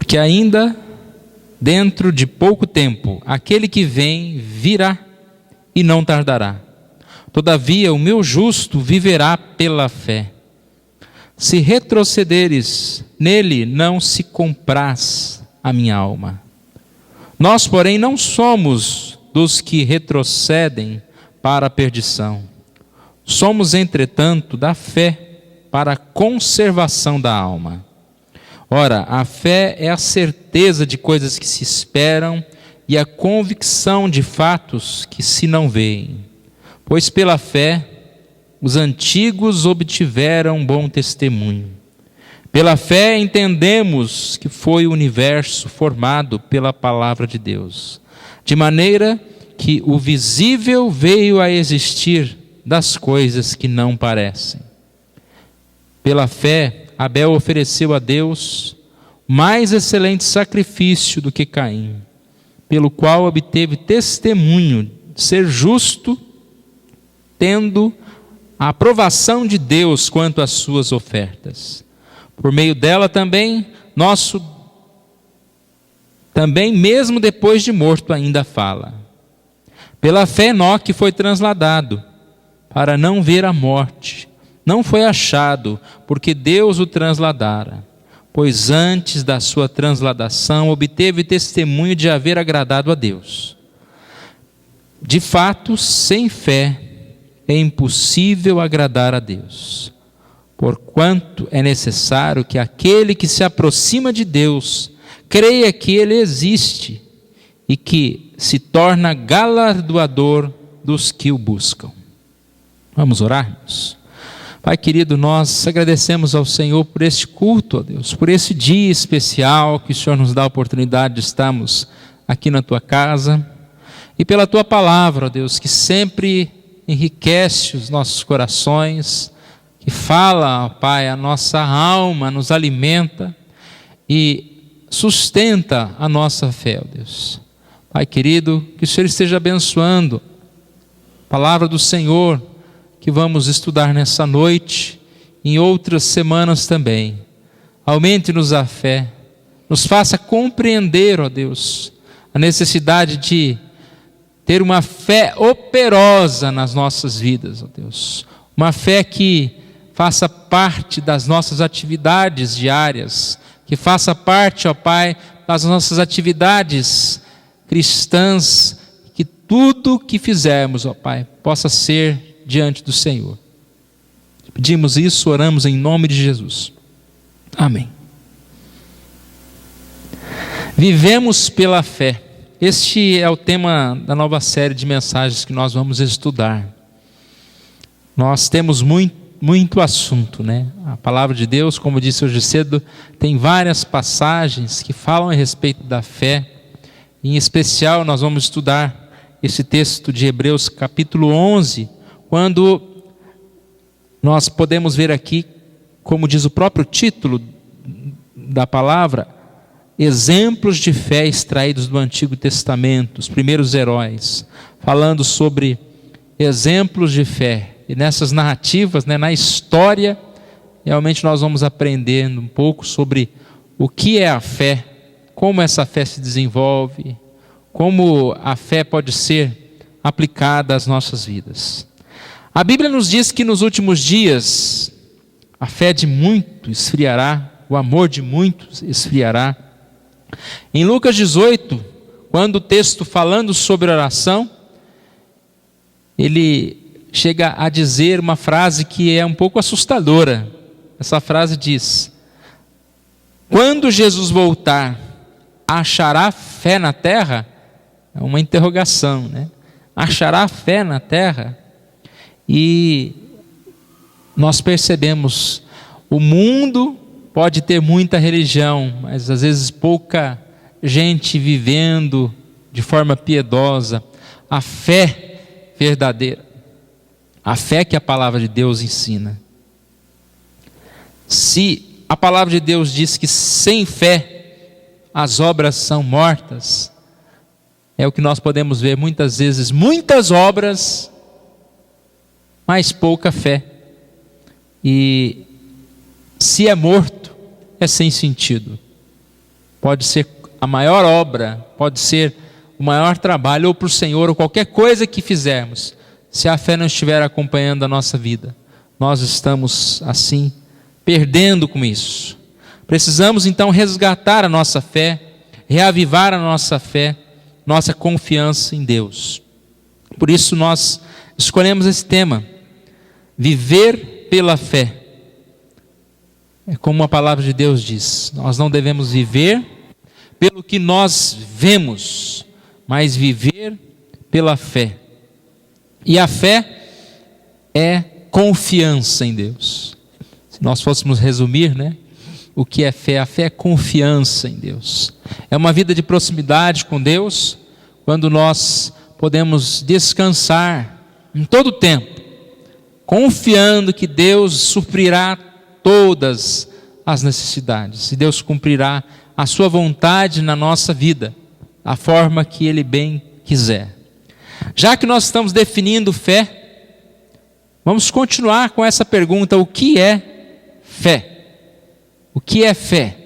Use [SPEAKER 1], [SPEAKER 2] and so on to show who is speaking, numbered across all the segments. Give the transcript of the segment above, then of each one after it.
[SPEAKER 1] Porque ainda dentro de pouco tempo, aquele que vem virá e não tardará. Todavia, o meu justo viverá pela fé. Se retrocederes, nele não se compraz a minha alma. Nós, porém, não somos dos que retrocedem para a perdição. Somos, entretanto, da fé para a conservação da alma. Ora, a fé é a certeza de coisas que se esperam e a convicção de fatos que se não veem. Pois pela fé os antigos obtiveram bom testemunho. Pela fé entendemos que foi o universo formado pela palavra de Deus, de maneira que o visível veio a existir das coisas que não parecem. Pela fé, Abel ofereceu a Deus mais excelente sacrifício do que Caim, pelo qual obteve testemunho de ser justo, tendo a aprovação de Deus quanto às suas ofertas. Por meio dela também, mesmo depois de morto, ainda fala. Pela fé, Enoque foi transladado para não ver a morte. Não foi achado, porque Deus o transladara. Pois antes da sua transladação, obteve testemunho de haver agradado a Deus. De fato, sem fé, é impossível agradar a Deus, porquanto é necessário que aquele que se aproxima de Deus creia que Ele existe e que se torna galardoador dos que o buscam. Vamos orarmos? Pai querido, nós agradecemos ao Senhor por este culto, ó Deus, por esse dia especial que o Senhor nos dá a oportunidade de estarmos aqui na Tua casa, e pela Tua palavra, ó Deus, que sempre enriquece os nossos corações, que fala, ó Pai, a nossa alma, nos alimenta e sustenta a nossa fé, ó Deus. Pai querido, que o Senhor esteja abençoando a palavra do Senhor que vamos estudar nessa noite, em outras semanas também. Aumente-nos a fé, nos faça compreender, ó Deus, a necessidade de ter uma fé operosa nas nossas vidas, ó Deus. Uma fé que faça parte das nossas atividades diárias, que faça parte, ó Pai, das nossas atividades cristãs, que tudo que fizermos, ó Pai, possa ser diante do Senhor. Pedimos isso, oramos em nome de Jesus. Amém. Vivemos pela fé. Este é o tema da nova série de mensagens que nós vamos estudar. Nós temos muito assunto, né? A palavra de Deus, como disse hoje cedo, tem várias passagens que falam a respeito da fé. Em especial, nós vamos estudar esse texto de Hebreus capítulo 11, quando nós podemos ver aqui, como diz o próprio título da palavra, exemplos de fé extraídos do Antigo Testamento, os primeiros heróis, falando sobre exemplos de fé. E nessas narrativas, né, na história, realmente nós vamos aprendendo um pouco sobre o que é a fé, como essa fé se desenvolve, como a fé pode ser aplicada às nossas vidas. A Bíblia nos diz que nos últimos dias a fé de muitos esfriará, o amor de muitos esfriará. Em Lucas 18, quando o texto falando sobre oração, ele chega a dizer uma frase que é um pouco assustadora. Essa frase diz: quando Jesus voltar, achará fé na terra? É uma interrogação, né? Achará fé na terra? E nós percebemos, o mundo pode ter muita religião, mas às vezes pouca gente vivendo de forma piedosa a fé verdadeira, a fé que a palavra de Deus ensina. Se a palavra de Deus diz que sem fé as obras são mortas, é o que nós podemos ver muitas vezes, muitas obras, mas pouca fé. E se é morto, é sem sentido. pode ser a maior obra, pode ser o maior trabalho, ou para o Senhor, ou qualquer coisa que fizermos, se a fé não estiver acompanhando a nossa vida, nós estamos assim, perdendo com isso. Precisamos então resgatar a nossa fé, reavivar a nossa fé, nossa confiança em Deus. Por isso nós escolhemos esse tema, viver pela fé. É como a palavra de Deus diz, nós não devemos viver pelo que nós vemos, mas viver pela fé. E a fé é confiança em Deus. Se nós fôssemos resumir, o que é fé? A fé é confiança em Deus. É uma vida de proximidade com Deus, quando nós podemos descansar em todo o tempo, confiando que Deus suprirá todas as necessidades, e Deus cumprirá a sua vontade na nossa vida, a forma que Ele bem quiser. Já que nós estamos definindo fé, vamos continuar com essa pergunta: o que é fé? O que é fé?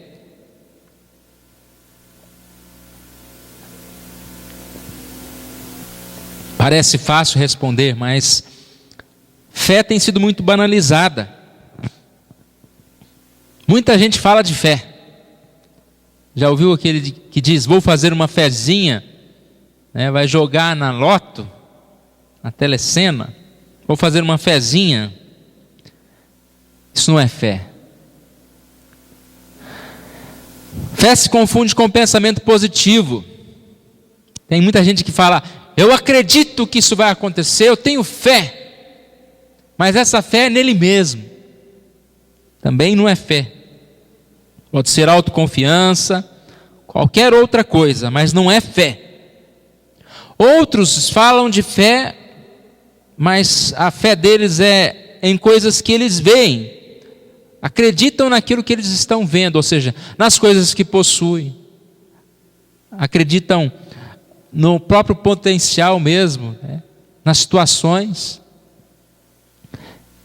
[SPEAKER 1] Parece fácil responder, mas fé tem sido muito banalizada. Muita gente fala de fé. Já ouviu aquele que diz: vou fazer uma fezinha, vai jogar na loto, na telecena, vou fazer uma fezinha. Isso não é fé. Fé se confunde com pensamento positivo. Tem muita gente que fala: eu acredito que isso vai acontecer, eu tenho fé. Mas essa fé é nele mesmo. Também não é fé. Pode ser autoconfiança, qualquer outra coisa, mas não é fé. Outros falam de fé, mas a fé deles é em coisas que eles veem. Acreditam naquilo que eles estão vendo, ou seja, nas coisas que possuem. Acreditam no próprio potencial mesmo, nas situações.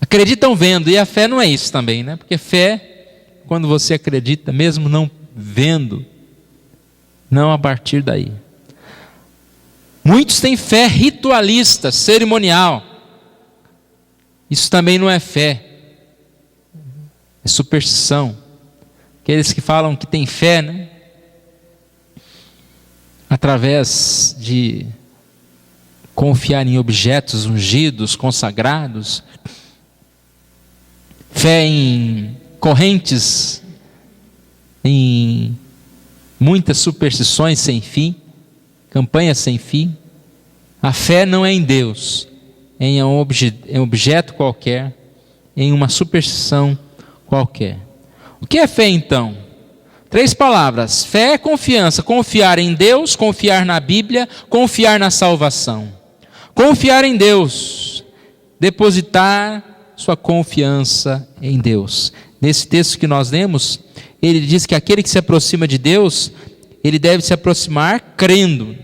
[SPEAKER 1] Acreditam vendo, e a fé não é isso também, porque fé, quando você acredita, mesmo não vendo, não a partir daí. Muitos têm fé ritualista, cerimonial. Isso também não é fé. É superstição. Aqueles que falam que têm fé, através de confiar em objetos ungidos, consagrados, fé em correntes, em muitas superstições sem fim, campanhas sem fim. A fé não é em Deus, é em um objeto qualquer, em uma superstição qualquer. O que é fé então? 3 palavras: fé é confiança, confiar em Deus, confiar na Bíblia, confiar na salvação. Confiar em Deus, depositar sua confiança em Deus. Nesse texto que nós lemos, ele diz que aquele que se aproxima de Deus, ele deve se aproximar crendo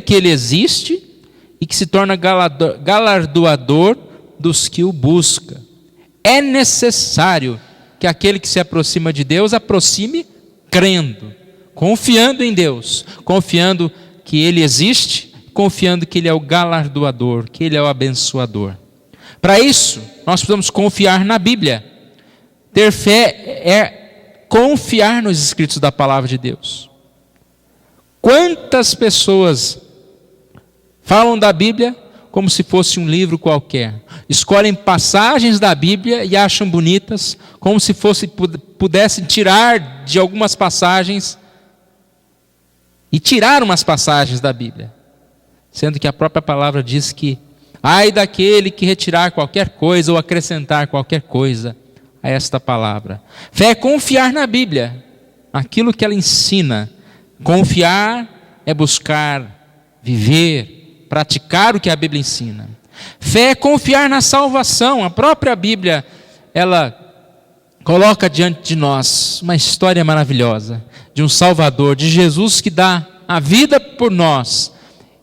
[SPEAKER 1] que Ele existe e que se torna galardoador dos que o buscam. É necessário que aquele que se aproxima de Deus aproxime crendo, confiando em Deus, confiando que Ele existe, confiando que Ele é o galardoador, que Ele é o abençoador. Para isso, nós precisamos confiar na Bíblia. Ter fé é confiar nos escritos da palavra de Deus. Quantas pessoas falam da Bíblia como se fosse um livro qualquer? Escolhem passagens da Bíblia e acham bonitas, como se pudessem tirar de algumas passagens e tirar umas passagens da Bíblia. Sendo que a própria palavra diz que ai daquele que retirar qualquer coisa ou acrescentar qualquer coisa a esta palavra. Fé é confiar na Bíblia, aquilo que ela ensina. Confiar é buscar viver, praticar o que a Bíblia ensina. Fé é confiar na salvação. A própria Bíblia, ela coloca diante de nós uma história maravilhosa de um Salvador, de Jesus que dá a vida por nós.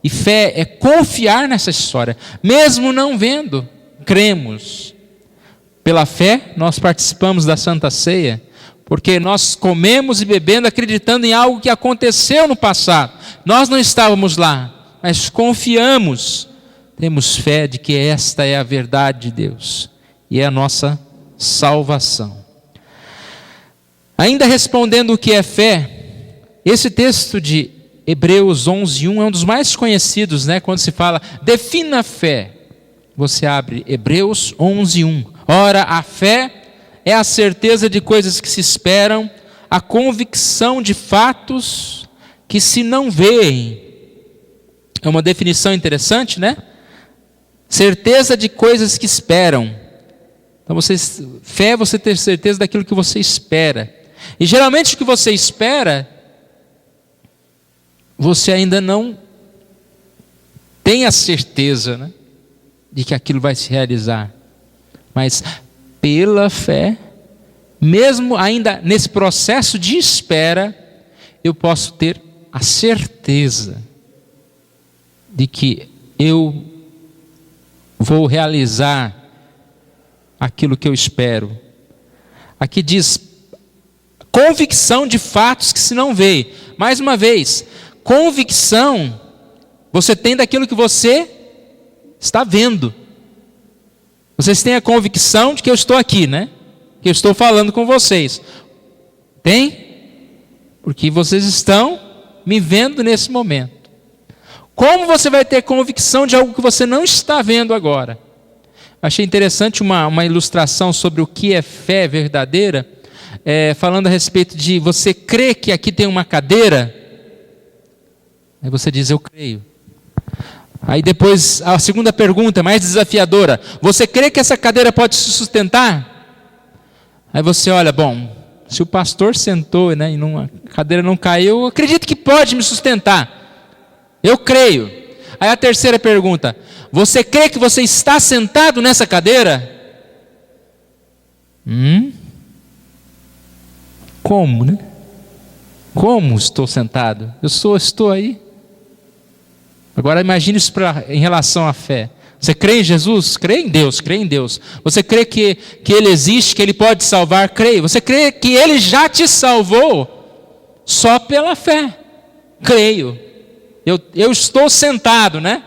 [SPEAKER 1] E fé é confiar nessa história, mesmo não vendo, cremos. Pela fé, nós participamos da Santa Ceia. Porque nós comemos e bebendo acreditando em algo que aconteceu no passado. Nós não estávamos lá, mas confiamos, temos fé de que esta é a verdade de Deus e é a nossa salvação. Ainda respondendo o que é fé, esse texto de Hebreus 11:1 é um dos mais conhecidos, né? Quando se fala, defina a fé. Você abre Hebreus 11:1. Ora, a fé é a certeza de coisas que se esperam, a convicção de fatos que se não veem. É uma definição interessante, né? Certeza de coisas que esperam. Então, fé é você ter certeza daquilo que você espera. E geralmente o que você espera, você ainda não tem a certeza, né, de que aquilo vai se realizar. Mas pela fé, mesmo ainda nesse processo de espera, eu posso ter a certeza de que eu vou realizar aquilo que eu espero. Aqui diz convicção de fatos que se não vê. Mais uma vez, convicção você tem daquilo que você está vendo. Vocês têm a convicção de que eu estou aqui, né? Que eu estou falando com vocês. Tem? Porque vocês estão me vendo nesse momento. Como você vai ter convicção de algo que você não está vendo agora? Achei interessante uma ilustração sobre o que é fé verdadeira, falando a respeito de você crê que aqui tem uma cadeira, aí você diz, eu creio. Aí depois, a segunda pergunta, mais desafiadora, você crê que essa cadeira pode se sustentar? Aí você olha, bom, se o pastor sentou, né, e a cadeira não caiu, eu acredito que pode me sustentar. Eu creio. Aí a terceira pergunta, você crê que você está sentado nessa cadeira? Como, né? Como estou sentado? Estou aí. Agora imagine isso em relação à fé. Você crê em Jesus? Crê em Deus, crê em Deus. Você crê que Ele existe, que Ele pode salvar? Creio. Você crê que Ele já te salvou? Só pela fé. Creio. Eu estou sentado, né?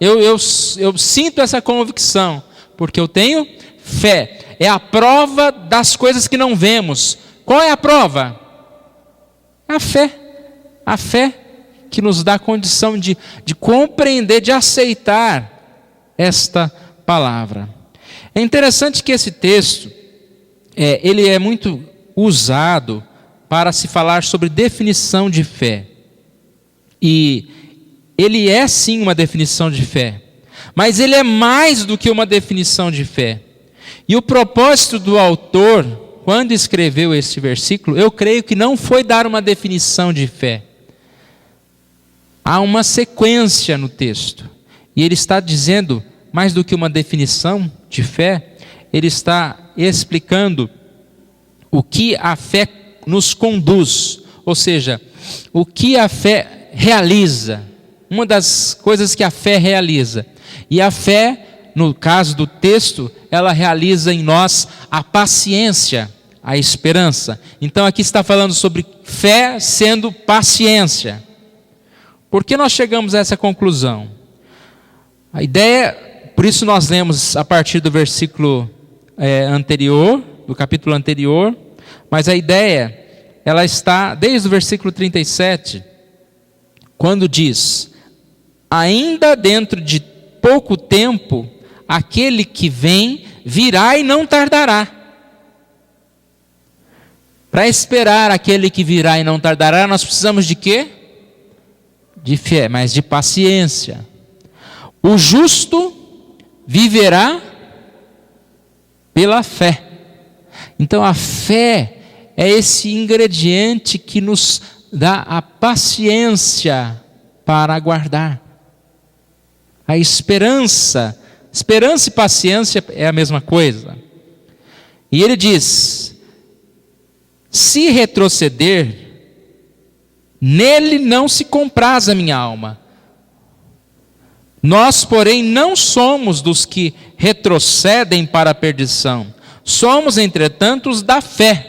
[SPEAKER 1] Eu sinto essa convicção, porque eu tenho fé. É a prova das coisas que não vemos. Qual é a prova? A fé. A fé que nos dá a condição de compreender, de aceitar esta palavra. É interessante que esse texto, ele é muito usado para se falar sobre definição de fé. E ele é sim uma definição de fé, mas ele é mais do que uma definição de fé. E o propósito do autor, quando escreveu esse versículo, eu creio que não foi dar uma definição de fé. Há uma sequência no texto, e ele está dizendo, mais do que uma definição de fé, ele está explicando o que a fé nos conduz, ou seja, o que a fé realiza, uma das coisas que a fé realiza. E a fé, no caso do texto, ela realiza em nós a paciência, a esperança. Então aqui está falando sobre fé sendo paciência. Por que nós chegamos a essa conclusão? A ideia, por isso nós lemos a partir do versículo anterior, do capítulo anterior, mas a ideia, ela está desde o versículo 37, quando diz, ainda dentro de pouco tempo, aquele que vem virá e não tardará. Para esperar aquele que virá e não tardará, nós precisamos de quê? De fé, mas de paciência. O justo viverá pela fé. Então a fé é esse ingrediente que nos dá a paciência para aguardar. A esperança e paciência é a mesma coisa. E ele diz, se retroceder, nele não se compraz a minha alma. Nós, porém, não somos dos que retrocedem para a perdição. Somos, entretanto, os da fé.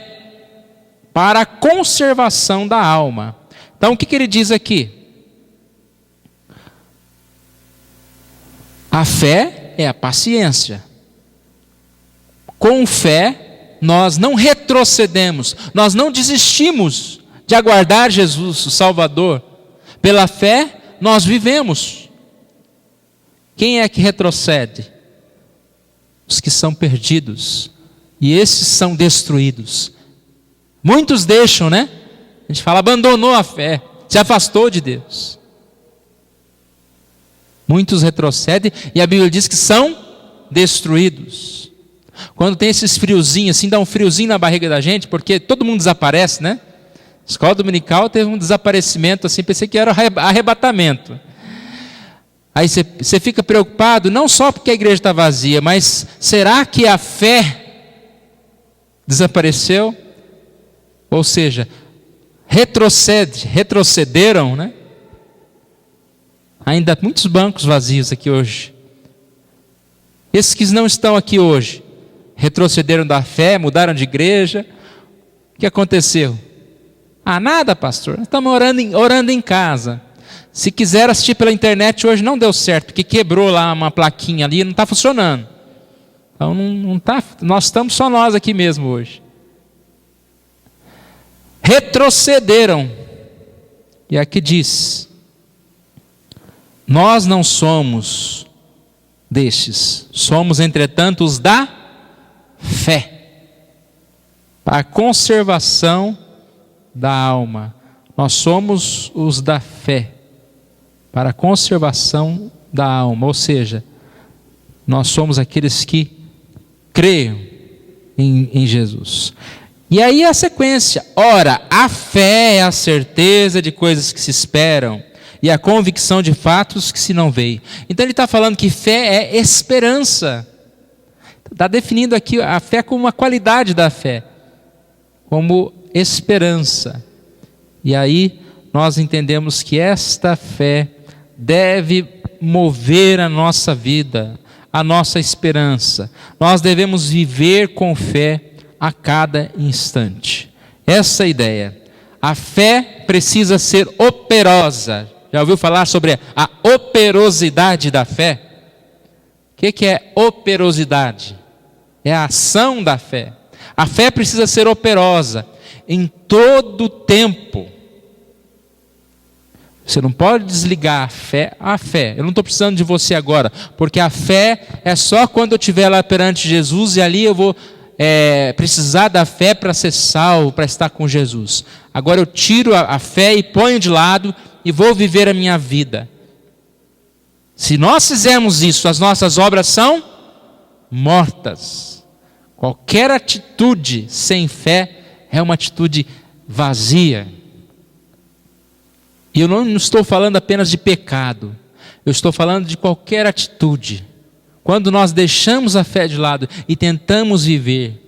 [SPEAKER 1] para a conservação da alma. Então o que ele diz aqui? A fé é a paciência. Com fé, nós não retrocedemos, nós não desistimos de aguardar Jesus, o Salvador. Pela fé, nós vivemos. Quem é que retrocede? Os que são perdidos. E esses são destruídos. Muitos deixam, né? A gente fala, abandonou a fé, se afastou de Deus. Muitos retrocedem e a Bíblia diz que são destruídos. Quando tem esses friozinhos, assim, dá um friozinho na barriga da gente, porque todo mundo desaparece, né? Escola dominical teve um desaparecimento, assim, pensei que era arrebatamento. Aí você fica preocupado, não só porque a igreja está vazia, mas será que a fé desapareceu? Ou seja, retrocederam, né? Ainda há muitos bancos vazios aqui hoje. Esses que não estão aqui hoje, retrocederam da fé, mudaram de igreja. O que aconteceu? Ah, nada, pastor, nós estamos orando em casa. Se quiser assistir pela internet hoje não deu certo, porque quebrou lá uma plaquinha ali, não está funcionando. Então não tá, nós estamos só nós aqui mesmo hoje. Retrocederam. E aqui diz: nós não somos destes, somos entretanto os da fé, para a conservação da alma. Nós somos os da fé, para a conservação da alma, ou seja, nós somos aqueles que creem em Jesus. E aí a sequência: ora, a fé é a certeza de coisas que se esperam, e a convicção de fatos que se não veem. Então ele está falando que fé é esperança. Está definindo aqui a fé como uma qualidade da fé, como esperança. E aí nós entendemos que esta fé deve mover a nossa vida, a nossa esperança. Nós devemos viver com fé a cada instante. Essa é a ideia. A fé precisa ser operosa. Já ouviu falar sobre a operosidade da fé? O que é operosidade? É a ação da fé. A fé precisa ser operosa em todo o tempo. Você não pode desligar a fé. Eu não estou precisando de você agora, porque a fé é só quando eu estiver lá perante Jesus, e ali eu vou precisar da fé para ser salvo, para estar com Jesus. Agora eu tiro a fé e ponho de lado e vou viver a minha vida. Se nós fizermos isso, as nossas obras são mortas. Qualquer atitude sem fé é uma atitude vazia. E eu não estou falando apenas de pecado, eu estou falando de qualquer atitude. Quando nós deixamos a fé de lado e tentamos viver,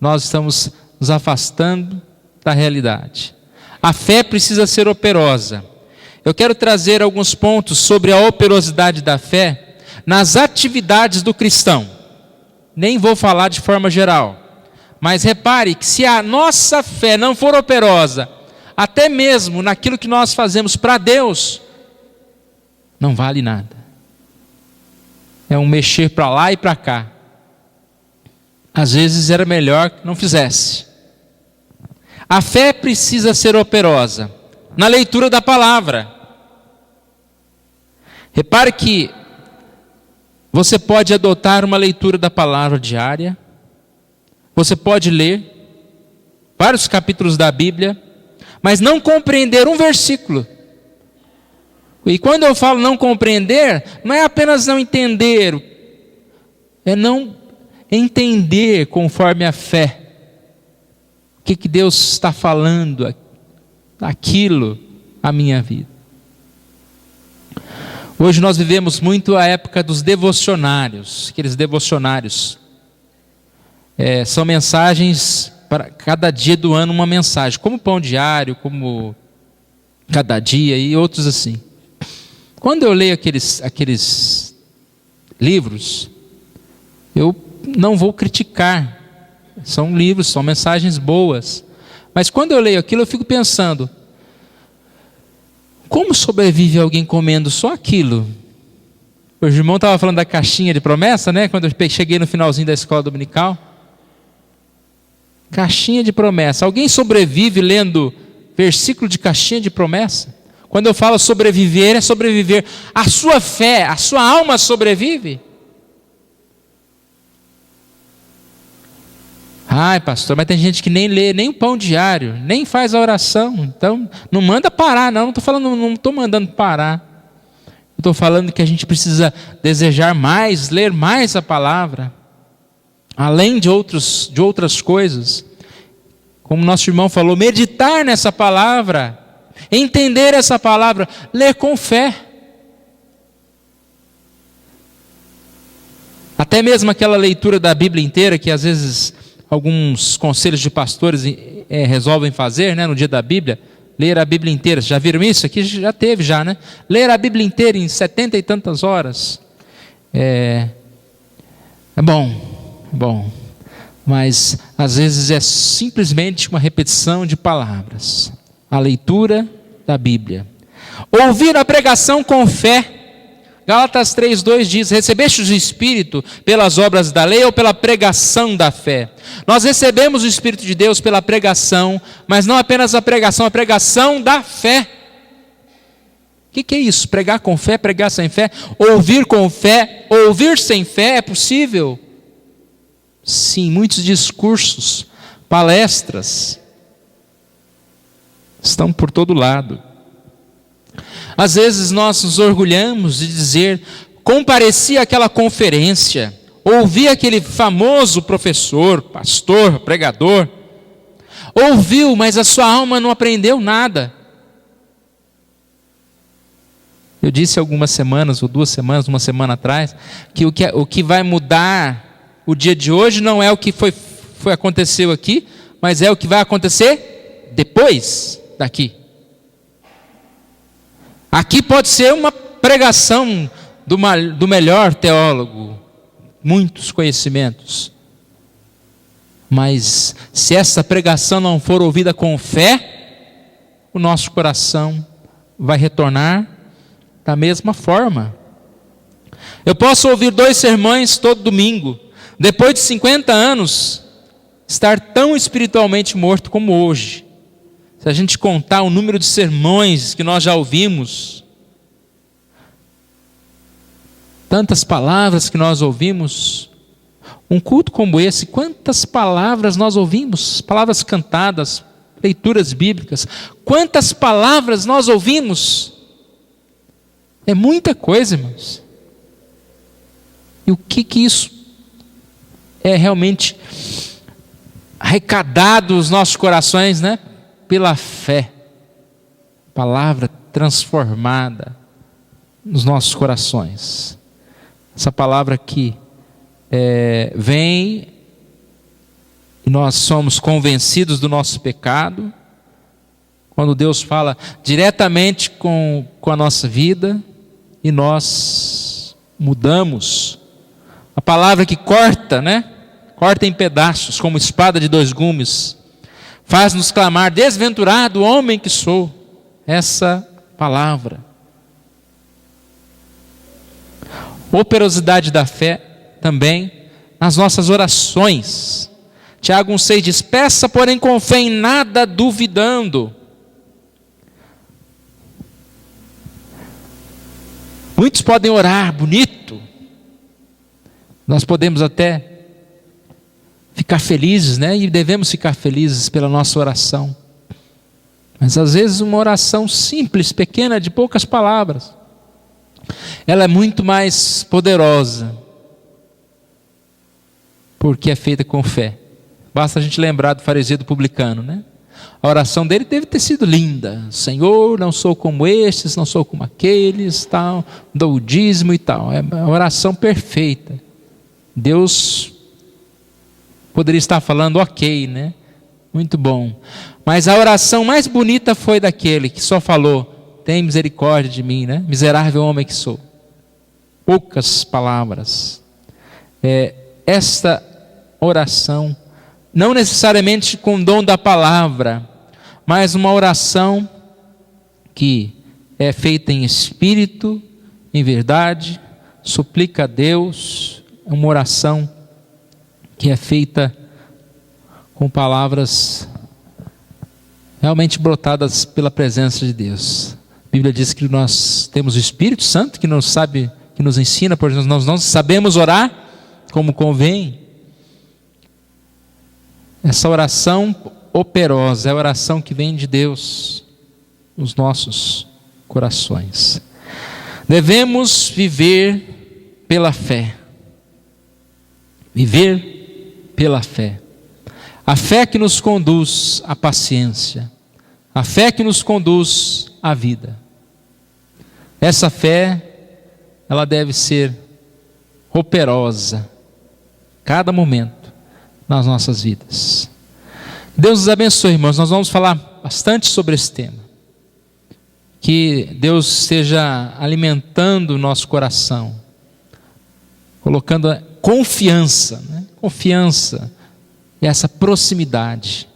[SPEAKER 1] nós estamos nos afastando da realidade. A fé precisa ser operosa. Eu quero trazer alguns pontos sobre a operosidade da fé nas atividades do cristão. Nem vou falar de forma geral, mas repare que se a nossa fé não for operosa, até mesmo naquilo que nós fazemos para Deus, não vale nada. É um mexer para lá e para cá. Às vezes era melhor que não fizesse. A fé precisa ser operosa na leitura da palavra. Repare que você pode adotar uma leitura da palavra diária. Você pode ler vários capítulos da Bíblia, mas não compreender um versículo. E quando eu falo não compreender, não é apenas não entender, é não entender conforme a fé. O que Deus está falando, aquilo, a minha vida. Hoje nós vivemos muito a época dos devocionários, aqueles devocionários. São mensagens para cada dia do ano, uma mensagem, como Pão Diário, como Cada Dia e outros assim. Quando eu leio aqueles livros, eu não vou criticar. São livros, são mensagens boas. Mas quando eu leio aquilo, eu fico pensando, como sobrevive alguém comendo só aquilo? O irmão estava falando da caixinha de promessa, né? Quando eu cheguei no finalzinho da escola dominical. Caixinha de promessa. Alguém sobrevive lendo versículo de caixinha de promessa? Quando eu falo sobreviver, é sobreviver. A sua fé, a sua alma sobrevive? Ai, pastor, mas tem gente que nem lê nem o pão diário, nem faz a oração. Então, não manda parar, não estou mandando parar. Estou falando que a gente precisa desejar mais, ler mais a palavra, além de outras coisas. Como nosso irmão falou, meditar nessa palavra, entender essa palavra, ler com fé. Até mesmo aquela leitura da Bíblia inteira, que às vezes alguns conselhos de pastores resolvem fazer, né, no dia da Bíblia, ler a Bíblia inteira. Já viram isso? Aqui já teve, né? Ler a Bíblia inteira em 70 e tantas horas. É bom. Mas às vezes é simplesmente uma repetição de palavras. A leitura da Bíblia. Ouvir a pregação com fé. Gálatas 3:2 diz: recebestes o Espírito pelas obras da lei ou pela pregação da fé? Nós recebemos o Espírito de Deus pela pregação, mas não apenas a pregação da fé. O que é isso? Pregar com fé, pregar sem fé? Ouvir com fé, ouvir sem fé é possível? Sim, muitos discursos, palestras, estão por todo lado. Às vezes nós nos orgulhamos de dizer, compareci àquela conferência, ouvi aquele famoso professor, pastor, pregador, ouviu, mas a sua alma não aprendeu nada. Eu disse algumas semanas, ou 2 semanas, uma semana atrás, que o que vai mudar o dia de hoje não é o que aconteceu aqui, mas é o que vai acontecer depois daqui. Aqui pode ser uma pregação do melhor teólogo, muitos conhecimentos. Mas se essa pregação não for ouvida com fé, o nosso coração vai retornar da mesma forma. Eu posso ouvir 2 sermões todo domingo, depois de 50 anos, estar tão espiritualmente morto como hoje. Se a gente contar o número de sermões que nós já ouvimos, tantas palavras que nós ouvimos, um culto como esse, quantas palavras nós ouvimos, palavras cantadas, leituras bíblicas, quantas palavras nós ouvimos, é muita coisa, irmãos. E o que isso é realmente arrecadado nos nossos corações, né? Pela fé, palavra transformada nos nossos corações. Essa palavra que vem e nós somos convencidos do nosso pecado, quando Deus fala diretamente com a nossa vida e nós mudamos. A palavra que corta, né? Corta em pedaços, como espada de 2 gumes. Faz-nos clamar, desventurado homem que sou. Essa palavra. Operosidade da fé também nas nossas orações. Tiago 1,6 diz: peça, porém, com fé, em nada duvidando. Muitos podem orar bonito. Nós podemos até ficar felizes, né? E devemos ficar felizes pela nossa oração. Mas às vezes uma oração simples, pequena, de poucas palavras, ela é muito mais poderosa, porque é feita com fé. Basta a gente lembrar do fariseu do publicano, né? A oração dele deve ter sido linda. Senhor, não sou como estes, não sou como aqueles, tal, dou o dízimo e tal. É uma oração perfeita. Deus poderia estar falando, ok, né? Muito bom. Mas a oração mais bonita foi daquele que só falou, tem misericórdia de mim, né? Miserável homem que sou. Poucas palavras. Esta oração não necessariamente com o dom da palavra, mas uma oração que é feita em espírito, em verdade, suplica a Deus, uma oração que é feita com palavras realmente brotadas pela presença de Deus. A Bíblia diz que nós temos o Espírito Santo que nos ensina, porque nós não sabemos orar como convém. Essa oração operosa é a oração que vem de Deus nos nossos corações. Devemos viver pela fé. Viver pela fé. A fé que nos conduz à paciência. A fé que nos conduz à vida. Essa fé, ela deve ser operosa, cada momento, nas nossas vidas. Deus nos abençoe, irmãos. Nós vamos falar bastante sobre esse tema. Que Deus esteja alimentando o nosso coração, colocando a confiança, confiança e essa proximidade.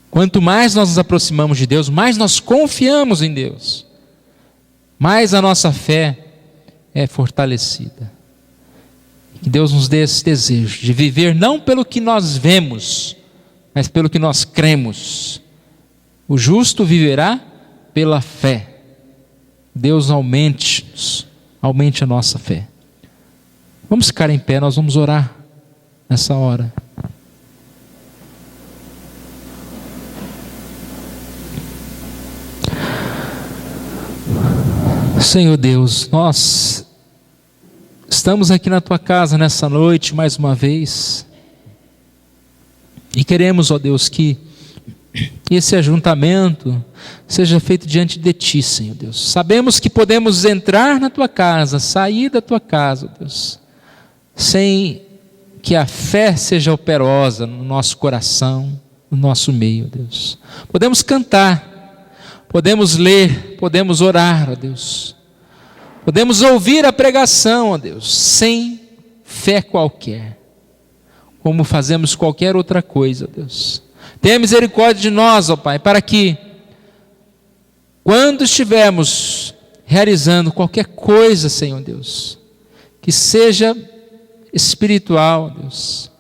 [SPEAKER 1] Quanto mais nós nos aproximamos de Deus, mais nós confiamos em Deus, mais a nossa fé é fortalecida. Que Deus nos dê esse desejo de viver não pelo que nós vemos, mas pelo que nós cremos. O justo viverá pela fé. Deus aumente a nossa fé. Vamos ficar em pé, nós vamos orar nessa hora. Senhor Deus, nós estamos aqui na Tua casa nessa noite mais uma vez e queremos, ó Deus, que esse ajuntamento seja feito diante de Ti, Senhor Deus. Sabemos que podemos entrar na Tua casa, sair da Tua casa, ó Deus, sem que a fé seja operosa no nosso coração, no nosso meio, ó Deus. Podemos cantar, podemos ler, podemos orar, ó Deus. Podemos ouvir a pregação, ó Deus, sem fé qualquer, como fazemos qualquer outra coisa, ó Deus. Tenha misericórdia de nós, ó Pai, para que, quando estivermos realizando qualquer coisa, Senhor Deus, que seja espiritual, Deus,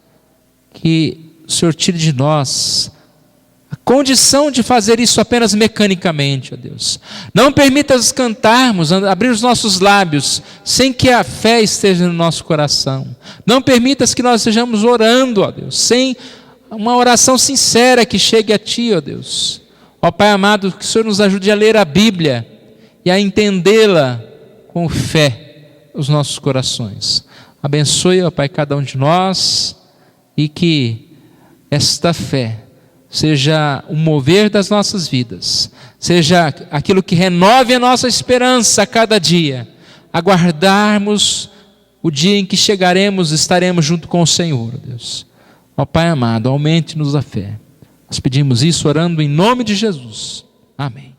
[SPEAKER 1] que o Senhor tire de nós a condição de fazer isso apenas mecanicamente, ó Deus. Não permitas cantarmos, abrir os nossos lábios, sem que a fé esteja no nosso coração. Não permitas que nós estejamos orando, ó Deus, sem uma oração sincera que chegue a Ti, ó Deus. Ó Pai amado, que o Senhor nos ajude a ler a Bíblia e a entendê-la com fé nos nossos corações. Abençoe, ó Pai, cada um de nós e que esta fé seja o mover das nossas vidas, seja aquilo que renove a nossa esperança a cada dia, aguardarmos o dia em que chegaremos, estaremos junto com o Senhor, Deus. Ó Pai amado, aumente-nos a fé. Nós pedimos isso orando em nome de Jesus. Amém.